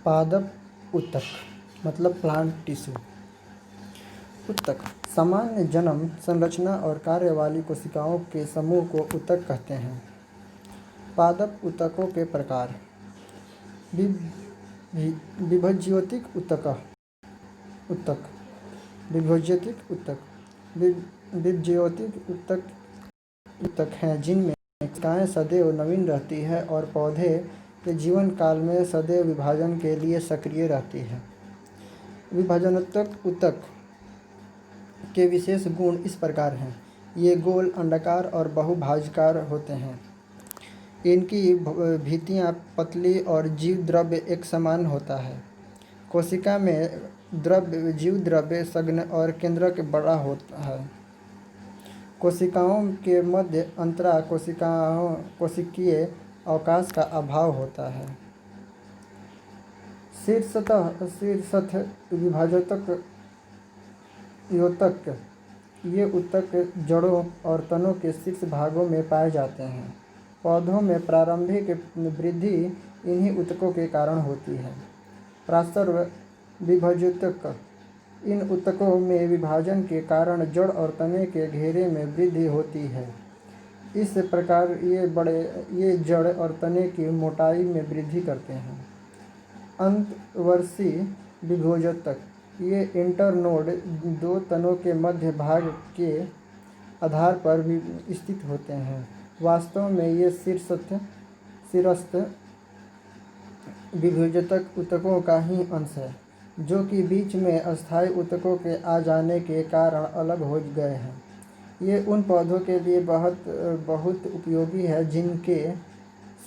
पादप ऊतक मतलब प्लांट टिश्यू। ऊतक सामान्य जन्म संरचना और कार्य वाली कोशिकाओं के समूह को ऊतक कहते हैं। पादप ऊतकों के प्रकार। विभज्योतिक ऊतक विभज्योतिक ऊतक विभज्योतिक ऊतक हैं जिनमें कोशिकाएं सदैव नवीन रहती है और पौधे के जीवन काल में सदैव विभाजन के लिए सक्रिय रहती है। विभाजनोत्तक ऊतक के विशेष गुण इस प्रकार हैं। ये गोल, अंडाकार और बहुभाजकार होते हैं। इनकी भित्तियाँ पतली और जीव द्रव्य एक समान होता है। कोशिका में जीव द्रव्य सघन और केंद्रक बड़ा होता है। कोशिकाओं के मध्य अंतरा कोशिकीय अवकाश का अभाव होता है। शीर्षस्थ विभाजक योतक। ये ऊतक जड़ों और तनों के शीर्ष भागों में पाए जाते हैं। पौधों में प्रारंभिक वृद्धि इन्हीं ऊतकों के कारण होती है। पार्श्व विभज्योतक। इन ऊतकों में विभाजन के कारण जड़ और तने के घेरे में वृद्धि होती है। इस प्रकार ये जड़ और तने की मोटाई में वृद्धि करते हैं। अंतवर्षी विभज्योतक। ये इंटरनोड दो तनों के मध्य भाग के आधार पर स्थित होते हैं। वास्तव में ये शीर्षस्थ विभज्योतक ऊतकों का ही अंश है, जो कि बीच में अस्थायी ऊतकों के आ जाने के कारण अलग हो गए हैं। ये उन पौधों के लिए बहुत उपयोगी है जिनके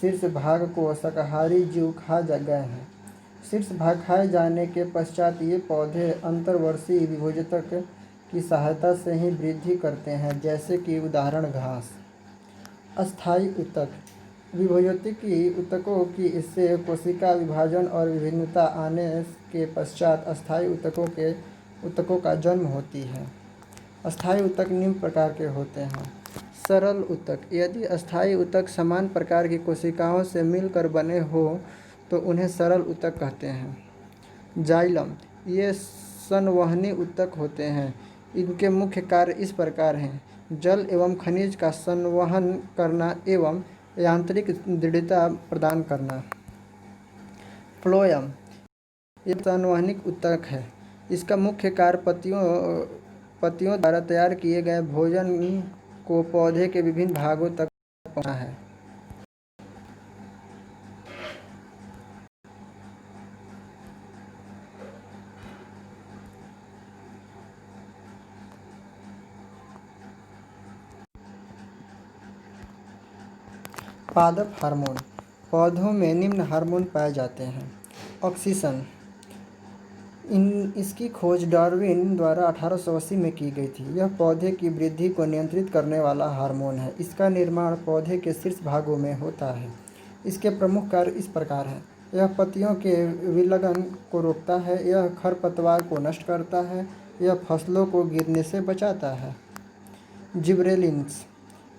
शीर्ष भाग को शाकाहारी जीव खा गए हैं। शीर्ष भाग खाए जाने के पश्चात ये पौधे अंतर्वर्षी विभज्योतक की सहायता से ही वृद्धि करते हैं, जैसे कि उदाहरण घास। अस्थायी ऊतक। विभज्योतिक ऊतकों की इससे कोशिका विभाजन और विभिन्नता आने के पश्चात अस्थायी ऊतकों का जन्म होती है। अस्थायी ऊतक निम्न प्रकार के होते हैं। सरल ऊतक। यदि अस्थायी ऊतक समान प्रकार की कोशिकाओं से मिलकर बने हो तो उन्हें सरल ऊतक कहते हैं। जाइलम। ये संवहनी ऊतक होते हैं। इनके मुख्य कार्य इस प्रकार हैं: जल एवं खनिज का संवहन करना एवं यांत्रिक दृढ़ता प्रदान करना। फ्लोएम। यह संवहनिक ऊतक है। इसका मुख्य कार्य पत्तियों द्वारा तैयार किए गए भोजन को पौधे के विभिन्न भागों तक पहुंचाना है। पादप हार्मोन। पौधों में निम्न हार्मोन पाए जाते हैं। ऑक्सीन। इसकी खोज डार्विन द्वारा 1880 में की गई थी। यह पौधे की वृद्धि को नियंत्रित करने वाला हार्मोन है। इसका निर्माण पौधे के शीर्ष भागों में होता है। इसके प्रमुख कार्य इस प्रकार हैं: यह पत्तियों के विलयन को रोकता है, यह खरपतवार को नष्ट करता है, यह फसलों को गिरने से बचाता है। जिबरेलिन्स।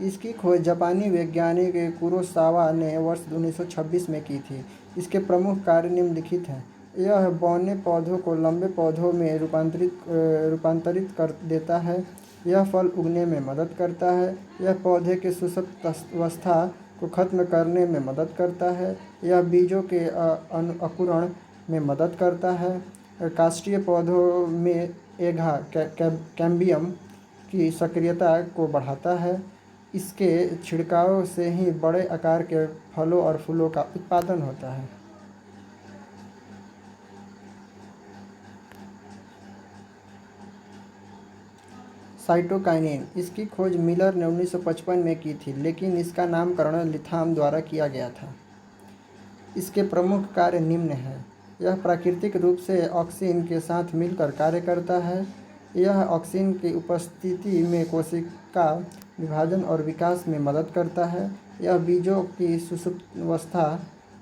इसकी खोज जापानी वैज्ञानिक कुरोसावा ने वर्ष 1926 में की थी। इसके प्रमुख कार्य निम्नलिखित हैं: यह बौने पौधों को लंबे पौधों में रूपांतरित कर देता है, यह फल उगने में मदद करता है, यह पौधे के सुषुप्त अवस्था को खत्म करने में मदद करता है, यह बीजों के अंकुरण में मदद करता है, काष्ठीय पौधों में एगा कैम्बियम की सक्रियता को बढ़ाता है। इसके छिड़काव से ही बड़े आकार के फलों और फूलों का उत्पादन होता है। साइटोकाइनिन। इसकी खोज मिलर ने 1955 में की थी, लेकिन इसका नामकरण लिथाम द्वारा किया गया था। इसके प्रमुख कार्य निम्न हैं: यह प्राकृतिक रूप से ऑक्सीन के साथ मिलकर कार्य करता है, यह ऑक्सीन की उपस्थिति में कोशिका विभाजन और विकास में मदद करता है, यह बीजों की सुषुप्तावस्था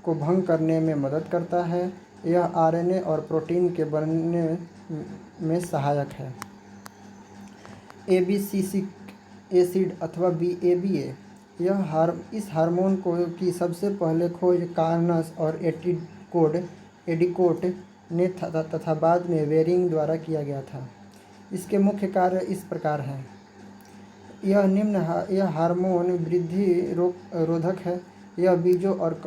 को भंग करने में मदद करता है, यह आरएनए और प्रोटीन के बनने में सहायक है। एबिसिसिक एसिड अथवा BABA। इस हार्मोन की सबसे पहले खोज कार्नस और एटिकोड एडिकोट ने तथा बाद में वेरिंग द्वारा किया गया था। इसके मुख्य कार्य इस प्रकार हैं। यह हार्मोन वृद्धि रोधक है। यह बीजों और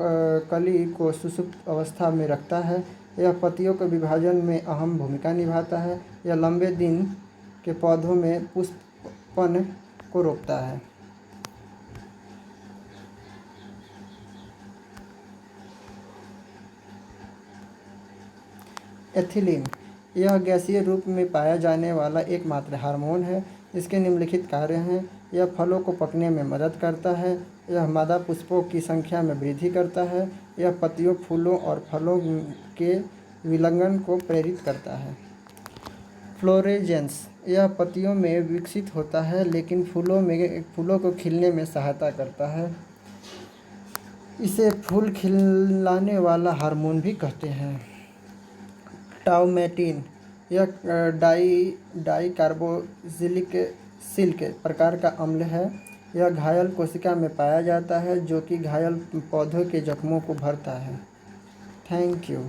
कली को सुषुप्त अवस्था में रखता है। यह पत्तियों के विभाजन में अहम भूमिका निभाता है। यह लंबे दिन के पौधों में पुष्पन को रोकता है। एथिलीन यह गैसीय रूप में पाया जाने वाला एकमात्र हार्मोन है। इसके निम्नलिखित कार्य हैं। यह फलों को पकने में मदद करता है। यह मादा पुष्पों की संख्या में वृद्धि करता है। यह पत्तियों, फूलों और फलों के विलयन को प्रेरित करता है। फ्लोरेजेंस यह पत्तियों में विकसित होता है लेकिन फूलों को खिलने में सहायता करता है। इसे फूल खिलाने वाला हार्मोन भी कहते हैं। टाउमेटिन यह डाइकार्बोक्सिलिक सिल्क प्रकार का अम्ल है। यह घायल कोशिका में पाया जाता है जो कि घायल पौधों के जख्मों को भरता है। Thank you.